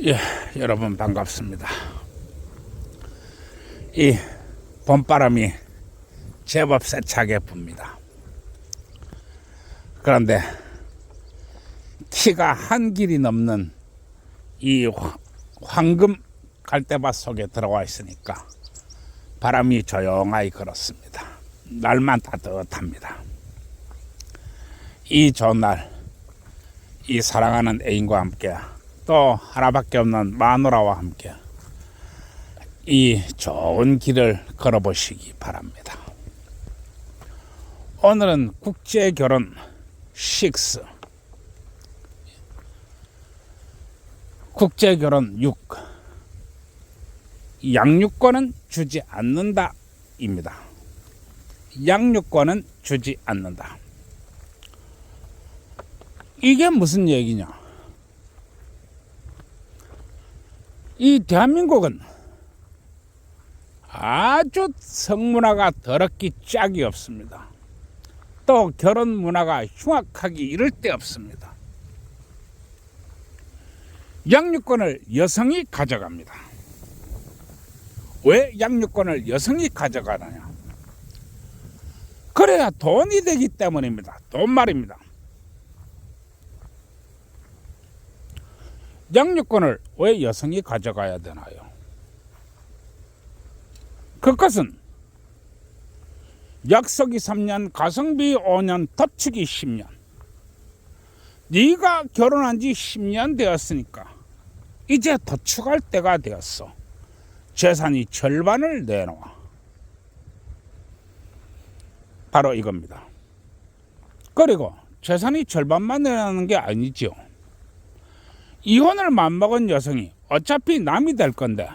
예, 여러분 반갑습니다. 이 봄바람이 제법 세차게 붑니다. 그런데 키가 한 길이 넘는 이 황금 갈대밭 속에 들어와 있으니까 바람이 조용하게 걸었습니다. 날만 따뜻합니다. 이 좋은 날, 이 사랑하는 애인과 함께 또 하나밖에 없는 마누라와 함께 이 좋은 길을 걸어보시기 바랍니다. 오늘은 국제결혼 6, 국제결혼 6, 양육권은 주지 않는다 입니다. 양육권은 주지 않는다. 이게 무슨 얘기냐? 이 대한민국은 아주 성문화가 더럽기 짝이 없습니다. 또 결혼 문화가 흉악하기 이를 데 없습니다. 양육권을 여성이 가져갑니다. 왜 양육권을 여성이 가져가느냐? 그래야 돈이 되기 때문입니다. 돈 말입니다. 양육권을 왜 여성이 가져가야 되나요? 그것은 약속이 3년, 가성비 5년, 덮치기 10년. 네가 결혼한 지 10년 되었으니까 이제 도축할 때가 되었어. 재산이 절반을 내놓아. 바로 이겁니다. 그리고 재산이 절반만 내놓는 게 아니죠. 이혼을 맘먹은 여성이 어차피 남이 될 건데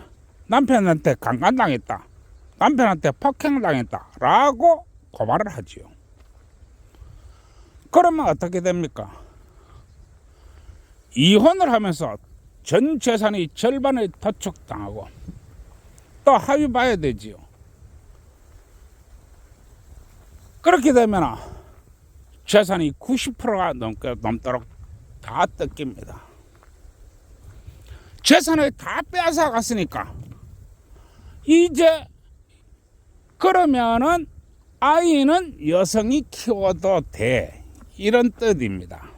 남편한테 강간당했다, 남편한테 폭행당했다 라고 고발을 하지요. 그러면 어떻게 됩니까? 이혼을 하면서 전 재산이 절반을 도축당하고 또 합의 봐야 되지요. 그렇게 되면 재산이 90%가 넘도록 다 뜯깁니다. 재산을 다 빼앗아 갔으니까 이제 그러면은 아이는 여성이 키워도 돼, 이런 뜻입니다.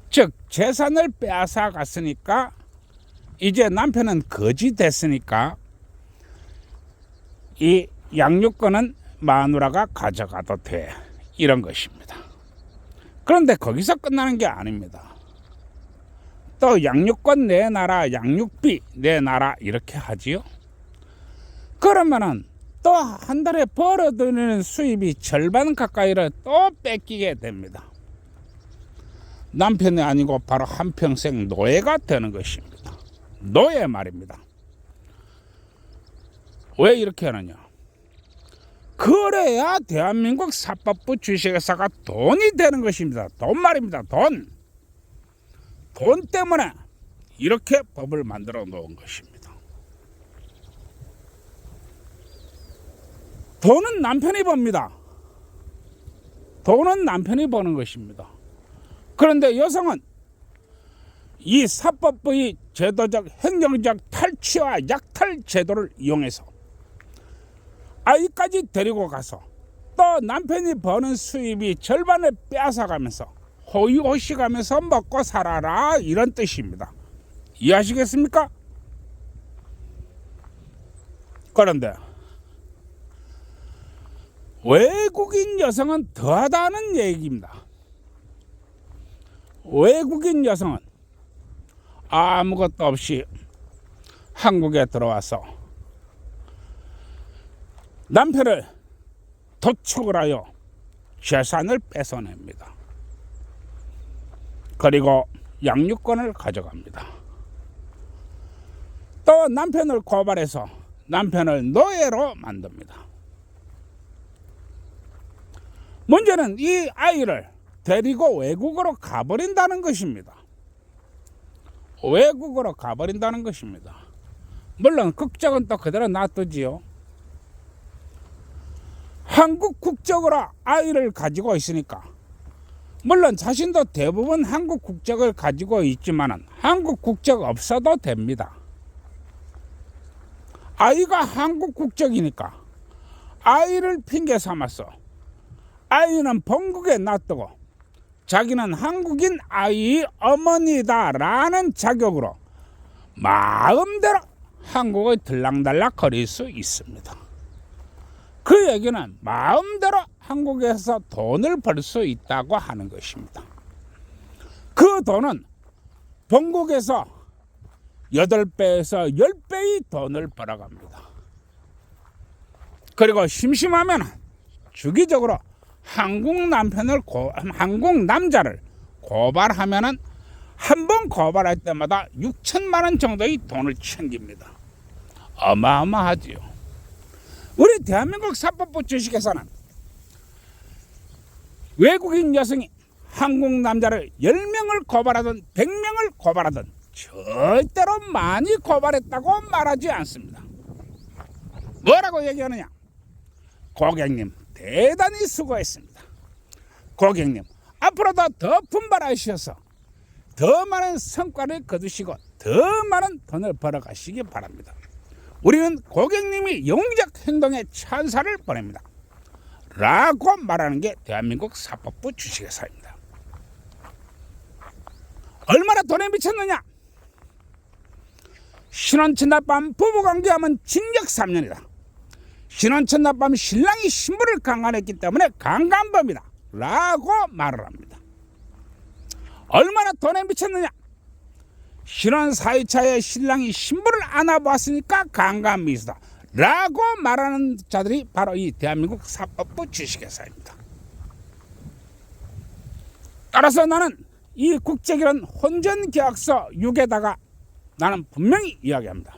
즉 재산을 빼앗아 갔으니까 이제 남편은 거지 됐으니까 이 양육권은 마누라가 가져가도 돼, 이런 것입니다. 그런데 거기서 끝나는 게 아닙니다. 또 양육권 내놔라, 양육비 내놔라 이렇게 하지요. 그러면은 또 한 달에 벌어들이는 수입이 절반 가까이를 또 뺏기게 됩니다. 남편이 아니고 바로 한평생 노예가 되는 것입니다. 노예 말입니다. 왜 이렇게 하느냐? 그래야 대한민국 사법부 주식회사가 돈이 되는 것입니다. 돈 말입니다. 돈 때문에 이렇게 법을 만들어 놓은 것입니다. 돈은 남편이 법니다. 돈은 남편이 버는 것입니다. 그런데 여성은 이 사법부의 제도적 행정적 탈취와 약탈 제도를 이용해서 아이까지 데리고 가서 또 남편이 버는 수입이 절반을 빼앗아가면서 호의호식하면서 먹고 살아라, 이런 뜻입니다. 이해하시겠습니까? 그런데 외국인 여성은 더하다는 얘기입니다. 외국인 여성은 아무것도 없이 한국에 들어와서 남편을 도축을 하여 재산을 뺏어냅니다. 그리고 양육권을 가져갑니다. 또 남편을 고발해서 남편을 노예로 만듭니다. 문제는 이 아이를 데리고 외국으로 가버린다는 것입니다. 외국으로 가버린다는 것입니다. 물론 국적은 또 그대로 놔두지요. 한국 국적으로 아이를 가지고 있으니까 물론 자신도 대부분 한국 국적을 가지고 있지만 한국 국적 없어도 됩니다. 아이가 한국 국적이니까 아이를 핑계 삼아서 아이는 본국에 놔두고 자기는 한국인 아이의 어머니다라는 자격으로 마음대로 한국을 들락날락 거릴 수 있습니다. 그 얘기는 마음대로 한국에서 돈을 벌 수 있다고 하는 것입니다. 그 돈은 본국에서 8배에서 10배의 돈을 벌어갑니다. 그리고 심심하면 주기적으로 한국 남자를 고발하면은 한 번 고발할 때마다 6천만 원 정도의 돈을 챙깁니다. 어마어마하지요. 우리 대한민국 사법부 주식회사는 외국인 여성이 한국 남자를 10명을 고발하든 100명을 고발하든 절대로 많이 고발했다고 말하지 않습니다. 뭐라고 얘기하느냐? 고객님 대단히 수고했습니다. 고객님 앞으로도 더 분발하셔서 더 많은 성과를 거두시고 더 많은 돈을 벌어가시기 바랍니다. 우리는 고객님이 영웅적 행동에 찬사를 보냅니다. 라고 말하는 게 대한민국 사법부 주식회사입니다. 얼마나 돈에 미쳤느냐? 신혼 첫날밤 부부관계하면 징역 3년이다. 신혼 첫날밤 신랑이 신부를 강간했기 때문에 강간범이다. 라고 말을 합니다. 얼마나 돈에 미쳤느냐? 신혼 4일차에 신랑이 신부를 안아보았으니까 강간미수다. 라고 말하는 자들이 바로 이 대한민국 사법부 주식회사입니다. 따라서 나는 이 국제결혼 혼전계약서 6에다가 나는 분명히 이야기합니다.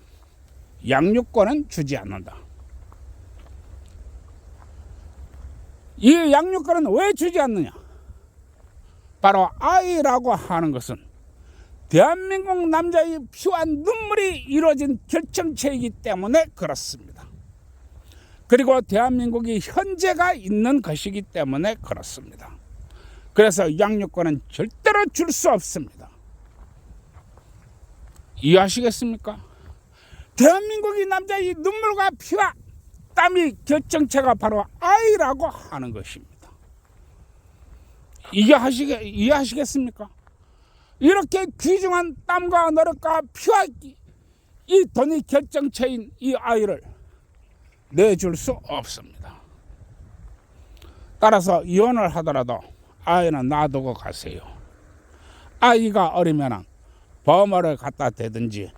양육권은 주지 않는다. 이 양육권은 왜 주지 않느냐? 바로 아이라고 하는 것은 대한민국 남자의 피와 눈물이 이루어진 결정체이기 때문에 그렇습니다. 그리고 대한민국이 현재가 있는 것이기 때문에 그렇습니다. 그래서 양육권은 절대로 줄 수 없습니다. 이해하시겠습니까? 대한민국의 남자의 눈물과 피와 땀이 결정체가 바로 아이라고 하는 것입니다. 이해하시겠습니까? 이렇게 귀중한 땀과 노력과 피와 이 돈이 결정체인 이 아이를 내줄 수 없습니다. 따라서 이혼을 하더라도 아이는 놔두고 가세요. 아이가 어리면 범어를 갖다 대든지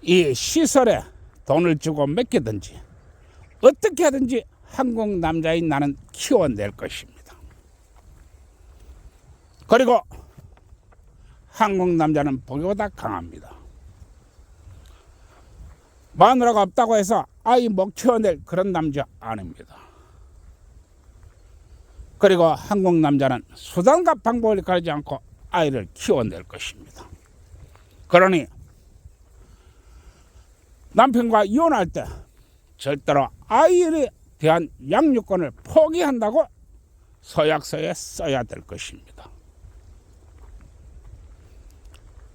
이 시설에 돈을 주고 맡기든지 어떻게 하든지 한국 남자인 나는 키워낼 것입니다. 그리고 한국 남자는 보기보다 강합니다. 마누라가 없다고 해서 아이 못 키워낼 그런 남자 아닙니다. 그리고 한국 남자는 수단과 방법을 가리지 않고 아이를 키워낼 것입니다. 그러니 남편과 이혼할 때 절대로 아이에 대한 양육권을 포기한다고 서약서에 써야 될 것입니다.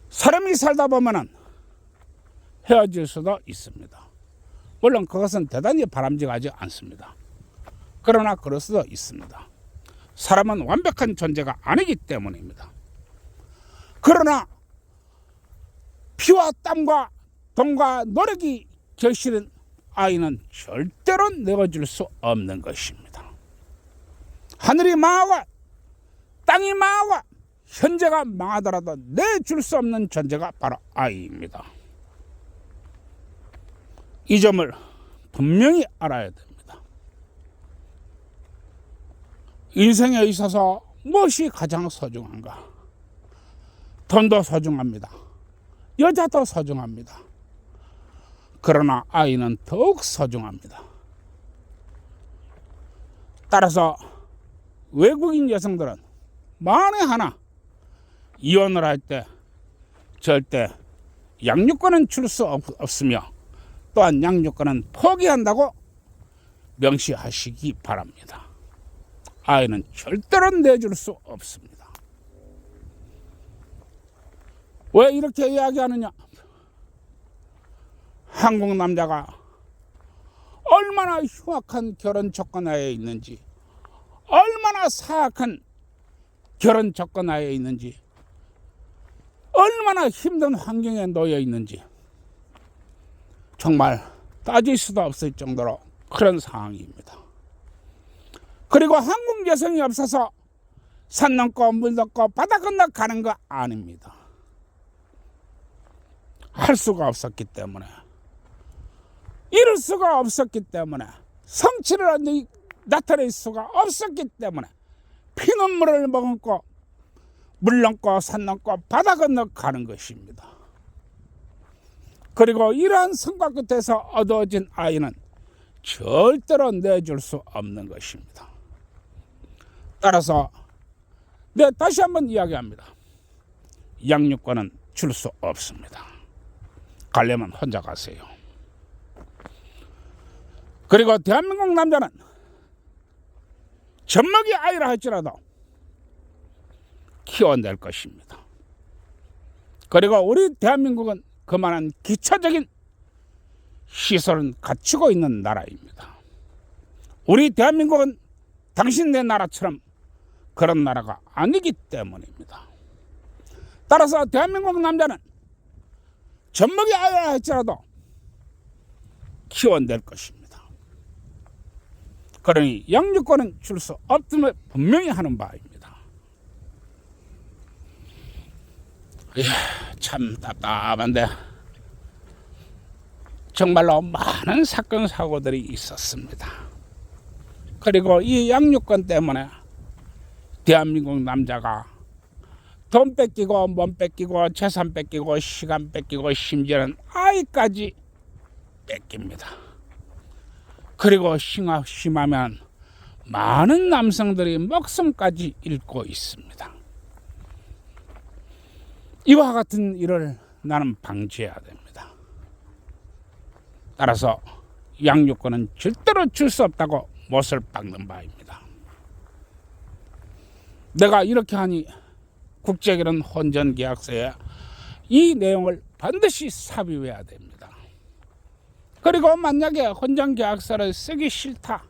사람이 살다 보면 헤어질 수도 있습니다. 물론 그것은 대단히 바람직하지 않습니다. 그러나 그럴 수도 있습니다. 사람은 완벽한 존재가 아니기 때문입니다. 그러나 피와 땀과 돈과 노력이 결실은 아이는 절대로 내어줄 수 없는 것입니다. 하늘이 망하고 땅이 망하고 현재가 망하더라도 내줄 수 없는 존재가 바로 아이입니다. 이 점을 분명히 알아야 됩니다. 인생에 있어서 무엇이 가장 소중한가? 돈도 소중합니다. 여자도 소중합니다. 그러나 아이는 더욱 소중합니다. 따라서 외국인 여성들은 만에 하나 이혼을 할 때 절대 양육권은 줄 수 없으며 또한 양육권은 포기한다고 명시하시기 바랍니다. 아이는 절대로 내줄 수 없습니다. 왜 이렇게 이야기하느냐? 한국 남자가 얼마나 흉악한 결혼 조건하에 있는지, 얼마나 사악한 결혼 조건하에 있는지, 얼마나 힘든 환경에 놓여 있는지 정말 따질 수도 없을 정도로 그런 상황입니다. 그리고 한국 여성이 없어서 산 넘고 물 넘고 바다 건너 가는 거 아닙니다. 할 수가 없었기 때문에, 이룰 수가 없었기 때문에, 성취를 나타낼 수가 없었기 때문에 피눈물을 머금고 물 넘고 산 넘고 바다 건너 가는 것입니다. 그리고 이러한 성과 끝에서 얻어진 아이는 절대로 내줄 수 없는 것입니다. 따라서 다시 한번 이야기합니다. 양육권은 줄 수 없습니다. 가려면 혼자 가세요. 그리고 대한민국 남자는 젖먹이 아이라 할지라도 키워낼 것입니다. 그리고 우리 대한민국은 그만한 기초적인 시설은 갖추고 있는 나라입니다. 우리 대한민국은 당신네 나라처럼 그런 나라가 아니기 때문입니다. 따라서 대한민국 남자는 젖먹이 아이라 할지라도 키워낼 것입니다. 그러니 양육권은 줄 수 없음을 분명히 하는 바입니다. 참 답답한데 정말로 많은 사건 사고들이 있었습니다. 그리고 이 양육권 때문에 대한민국 남자가 돈 뺏기고 몸 뺏기고 재산 뺏기고 시간 뺏기고 심지어는 아이까지 뺏깁니다. 그리고 심하면 많은 남성들이 목숨까지 잃고 있습니다. 이와 같은 일을 나는 방지해야 됩니다. 따라서 양육권은 절대로 줄 수 없다고 못을 박는 바입니다. 내가 이렇게 하니 국제결혼 혼전계약서에 이 내용을 반드시 삽입해야 됩니다. 그리고 만약에 혼전계약서를 쓰기 싫다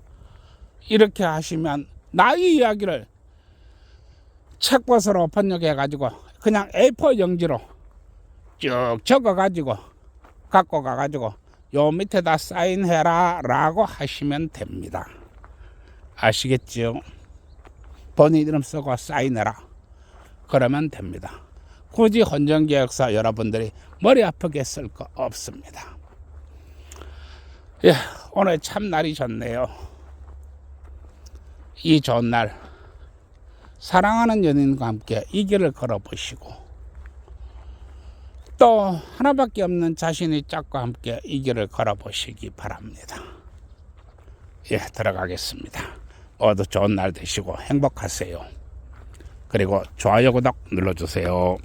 이렇게 하시면 나이 이야기를 책버스로 번역해가지고 그냥 A4 용지로 쭉 적어가지고 갖고 가가지고 요 밑에다 사인해라 라고 하시면 됩니다. 아시겠죠? 본인 이름 쓰고 사인해라 그러면 됩니다. 굳이 혼전계약서 여러분들이 머리 아프게 쓸 거 없습니다. 오늘 참 날이 좋네요. 이 좋은 날 사랑하는 연인과 함께 이 길을 걸어보시고 또 하나밖에 없는 자신의 짝과 함께 이 길을 걸어보시기 바랍니다. 들어가겠습니다. 모두 좋은 날 되시고 행복하세요. 그리고 좋아요 구독 눌러주세요.